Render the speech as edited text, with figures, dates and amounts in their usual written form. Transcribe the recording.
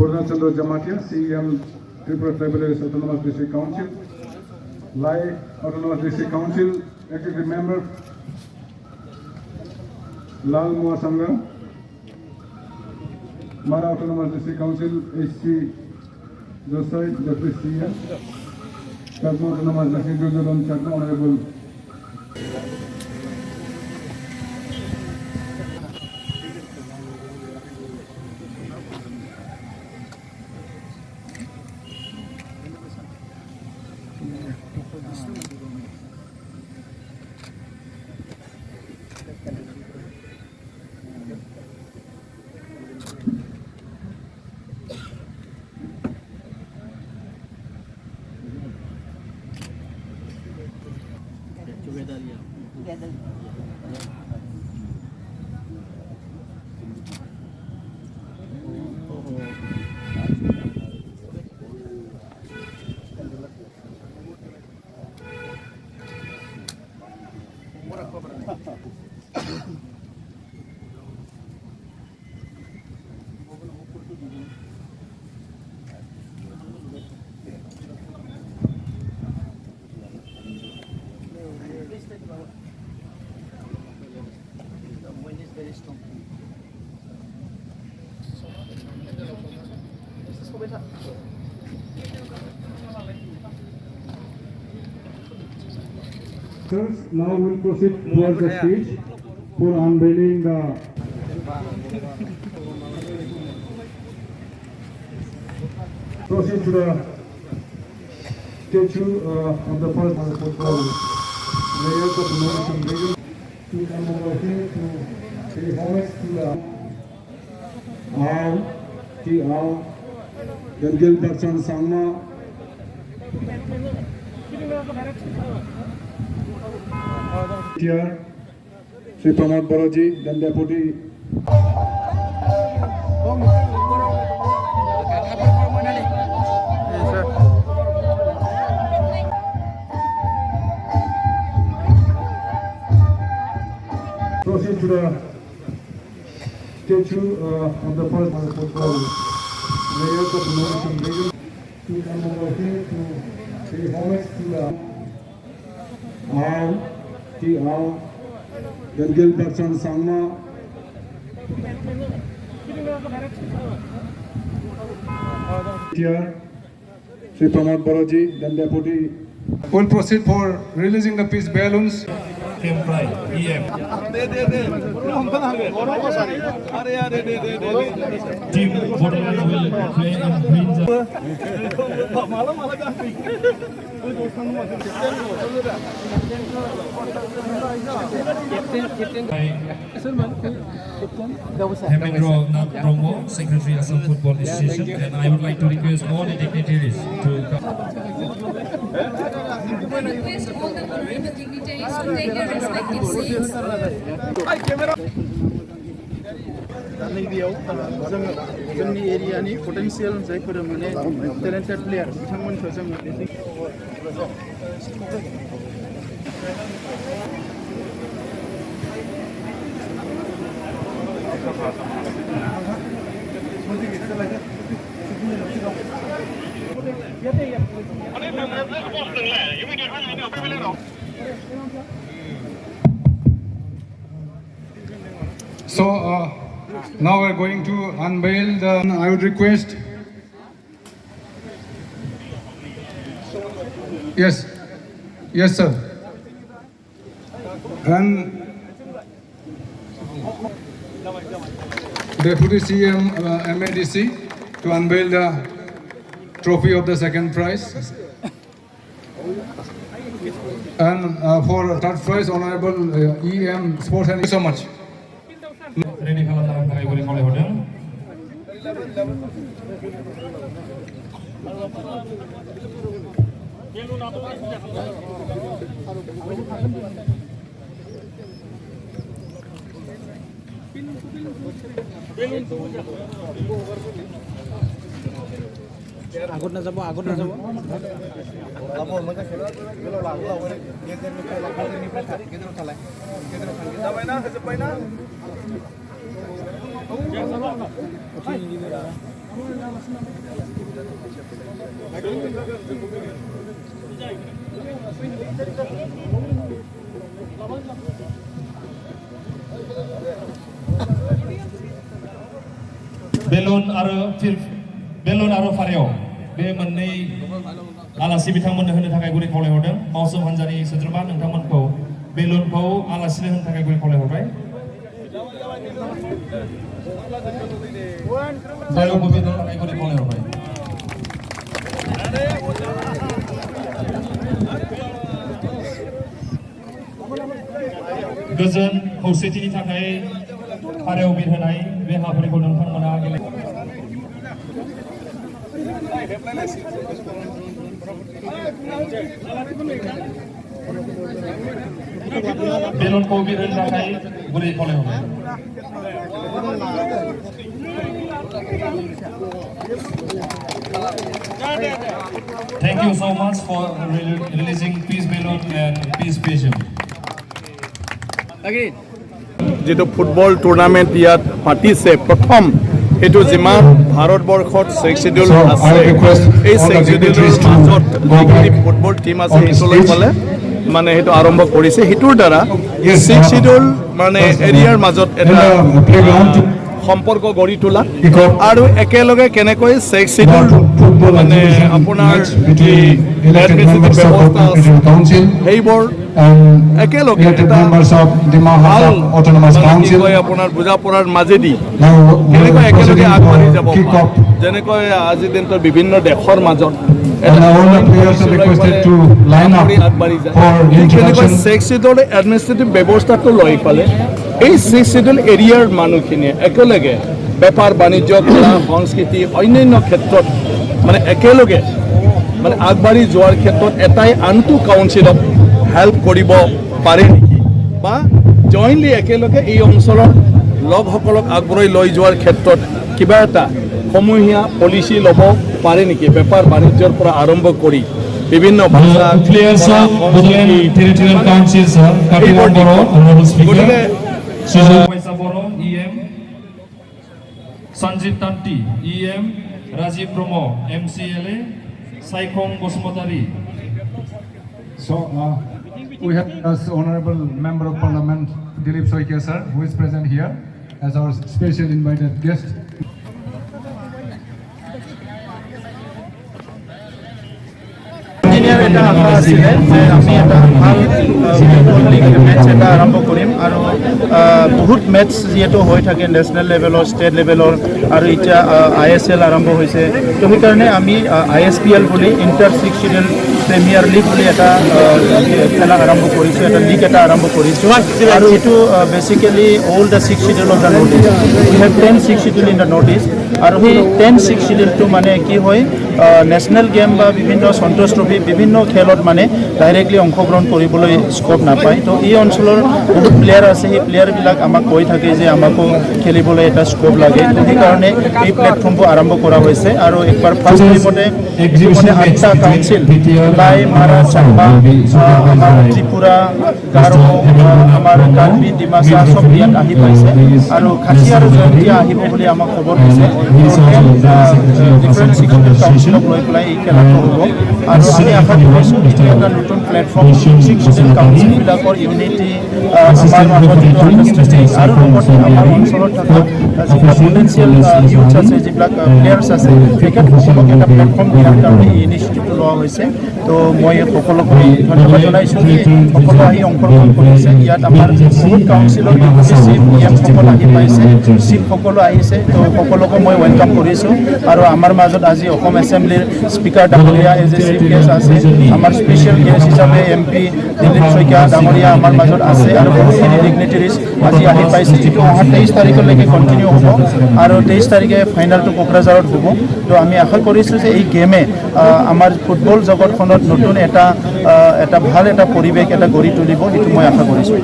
Chandra Jamatia, CEM Tripura Tribal Autonomous District Council, Lai Autonomous District Council, Executive Member Lal Mua Sangha, Mara Autonomous District Council, HC Josai, Deputy CEM, Chapmwng Autonomous District Council, Chapmwng Honorable together. Now we'll proceed towards the stage for unveiling the proceed to the statue of the first layers of the Northern region to come over here to pay homage to the then Gilbertson Sangma. Here, Sri Pramod Boroji, then Deputy. Proceed to the statue of the first layers of the Northern region to come over here to pay homage to the then Gilbertson Sangma. Here, Sri Pramod Boroji, then Deputy. We'll proceed for releasing the peace balloons. Yakhwrai EM Team Bodolando will play in green Hambai Promo, Secretary Assam Football Association, and I would like to request all the dignitaries to come. Request all the honorable dignitaries to take their respective seats. जोंनि एरियानि potential जायफोर माने talented player बिथांमोनखौ जों So now we're going to unveil the. I would request. Yes, yes, sir. And Deputy CM MADC to unveil the trophy of the second prize. And for third prize, Honorable EM Sports. Thank you so much. Ready खालामनो थाखाय बोरै खावलायहरदों আগত না যাব balloon आरो फारियाव बे मोननै आलासि बिथांमोननो होनो थाखाय गुरै खावलायहरदों मावसोम हानजानि सोद्रोमा नोंथांमोनखौ बेलुनखौ आलासिनो होनो थाखाय गुरै खावलायहरबाय फारियावबो बेलुन थाखाय गुरै खावलायहरबाय गोजोन खौसेथिनि थाखाय फारियाव बिरहोनाय बे हाबाफारिखौ नोंथांमोना बेलुनखौ बिरहोनो थाखाय गुरै खावलायहरबाय Thank you so much for releasing peace balloon and peace patient. যেটো ফুটবল টুৰ্ণামেণ্ট ইয়াত পাতিছে প্ৰথম এটো যিমান ভাৰতবৰ্ষত 6 শিডিউল আছে এই 6 শিডিউলৰ মাজত যিখিনি ফুটবল টিম আছে হিচলৈ পালে মানে হেতু আৰম্ভ কৰিছে হিতুৰ দ্বাৰা 6 শিডিউল মানে এৰিয়াৰ মাজত এটা সম্পৰ্ক গঢ়ি তোলা আৰু একেলগে কেনেকৈ 6 শিডিউল মানে আপোনাৰ সেইবোৰ একেলগে আপোনাৰ বুজা পৰাৰ মাজেদি কেনেকৈ একেলগে আগবাঢ়ি যাব যেনেকৈ আজিৰ দিনটোৰ বিভিন্ন দেশৰ মাজত আগবাঢ়ি যায় কেনেকৈ 6 শিডিউল এডমিনিষ্ট্ৰেটিভ ব্যৱস্থাটো লৈ পালে এই 6 শিডিউল এৰিয়াৰ মানুহখিনিয়ে একেলগে বেপাৰ বাণিজ্য কলা সংস্কৃতি অন্যান্য ক্ষেত্ৰত মানে একেলগে মানে আগবাঢ়ি যোৱাৰ ক্ষেত্ৰত এটাই আনটো কাউন্সিলক হেল্প কৰিব পাৰে নেকি বা জইনলি একেলগে এই অঞ্চলৰ লোকসকলক আগবঢ়াই লৈ যোৱাৰ ক্ষেত্ৰত কিবা এটা সমূহীয়া পলিচি ল'ব পাৰে নেকি বেপাৰ বাণিজ্যৰ পৰা আৰম্ভ কৰি বিভিন্ন ভাষা Sanjit Tanti, EM, Rajiv Promo, MCLA, Saikhong Bosmotari. So we have as Honorable Member of Parliament Dilip Soikia sir, who is present here as our special invited guest. এটা আশা আছিলে যে আমি এটা ভাল ফুটবল লীগ মেটচ এটা আৰম্ভ কৰিম আৰু বহুত মেটচ যিহেতু হৈ থাকে নেশ্যনেল লেভেলৰ ষ্টেট লেভেলৰ আৰু এতিয়া ISL আৰম্ভ হৈছে তো সেইকাৰণে আমি ISPL বুলি ইণ্টাৰ 6 শিডিউল প্ৰিমিয়াৰ লীগ বুলি এটা খেলা আৰম্ভ কৰিছোঁ এটা লীগ এটা আৰম্ভ কৰিছোঁ আৰু এইটো basically all the 6 schedule of the north east we have 10 6 schedule in the north east আৰু সেই 10 6 শিডিউলটো মানে কি হয় নেশ্যনেল গেম বা বিভিন্ন সন্তোষ ট্ৰফি বিভিন্ন খেলত মানে ডাইৰেক্টলি অংশগ্ৰহণ কৰিবলৈ স্কোপ নাপায় তো এই অঞ্চলৰ বহুত প্লেয়াৰ আছে সেই প্লেয়াৰবিলাক আমাক কৈ থাকে যে আমাকো খেলিবলৈ এটা স্কোপ লাগে তো সেইকাৰণে এই প্লেটফৰ্মবোৰ আৰম্ভ কৰা হৈছে আৰু একবাৰ ফাৰ্ষ্ট টাইমতে 8টা কাউন্সিল লাই মাৰা চাম্বা আমাৰ ত্ৰিপুৰা গাৰো আমাৰ কাৰ্বি ডিমাচা সব ইয়াত আহি পাইছে আৰু খাচী আৰু জয়ন্তীয়া আহিব বুলি আমাক খবৰ দিছে ডিফাৰেণ্ট চিকিউৰিটি কাউন্সিলক লৈ পেলাই এই খেলাটো হ'ব আৰু আমি আশা কৰিছোঁ এইটো এটা নতুন প্লেটফৰ্ম চিকিউৰিটি কাউন্সিলবিলাকৰ ইউনিটি আমাৰ মাজত যিটো আণ্ডাৰষ্টেণ্ডিং আৰু লগতে আমাৰ অঞ্চলত থকা যিবিলাক পটেঞ্চিয়েল ইউথ আছে যিবিলাক প্লেয়াৰ্ছ আছে তেখেতসকলক এটা প্লেটফৰ্ম দিয়াৰ কাৰণে এই ইনিচিয়েটিভটো লোৱা হৈছে তো মই সকলোকে ধন্যবাদ জনাইছোঁ যে সকলো আহি অংশগ্ৰহণ কৰিছে ইয়াত আমাৰ বহুত কাউন্সিলৰ চিএমসকল আহি পাইছে চিফসকলো আহিছে তো সকলোকে মই ৱেলকাম কৰিছোঁ আৰু আমাৰ মাজত আজি অসম এছেম্বলিৰ স্পীকাৰ ডাঙৰীয়া এজ এ চিফ গেষ্ট আছে আমাৰ স্পেচিয়েল গেষ্ট হিচাপে MP দিলীপ শইকীয়া ডাঙৰীয়া আমাৰ মাজত আছে আৰু বহুতখিনি ডিগনিটাৰিজ আজি আহি পাইছে যিটো অহা 23 তাৰিখলৈকে কণ্টিনিউ হ'ব আৰু 23 তাৰিখে ফাইনেলটো কোকৰাঝাৰত হ'ব তো আমি আশা কৰিছোঁ যে এই গেমে আমাৰ ফুটবল জগতখনত নতুন এটা ভাল এটা পৰিৱেশ এটা গঢ়ি তুলিব এইটো মই আশা কৰিছোঁ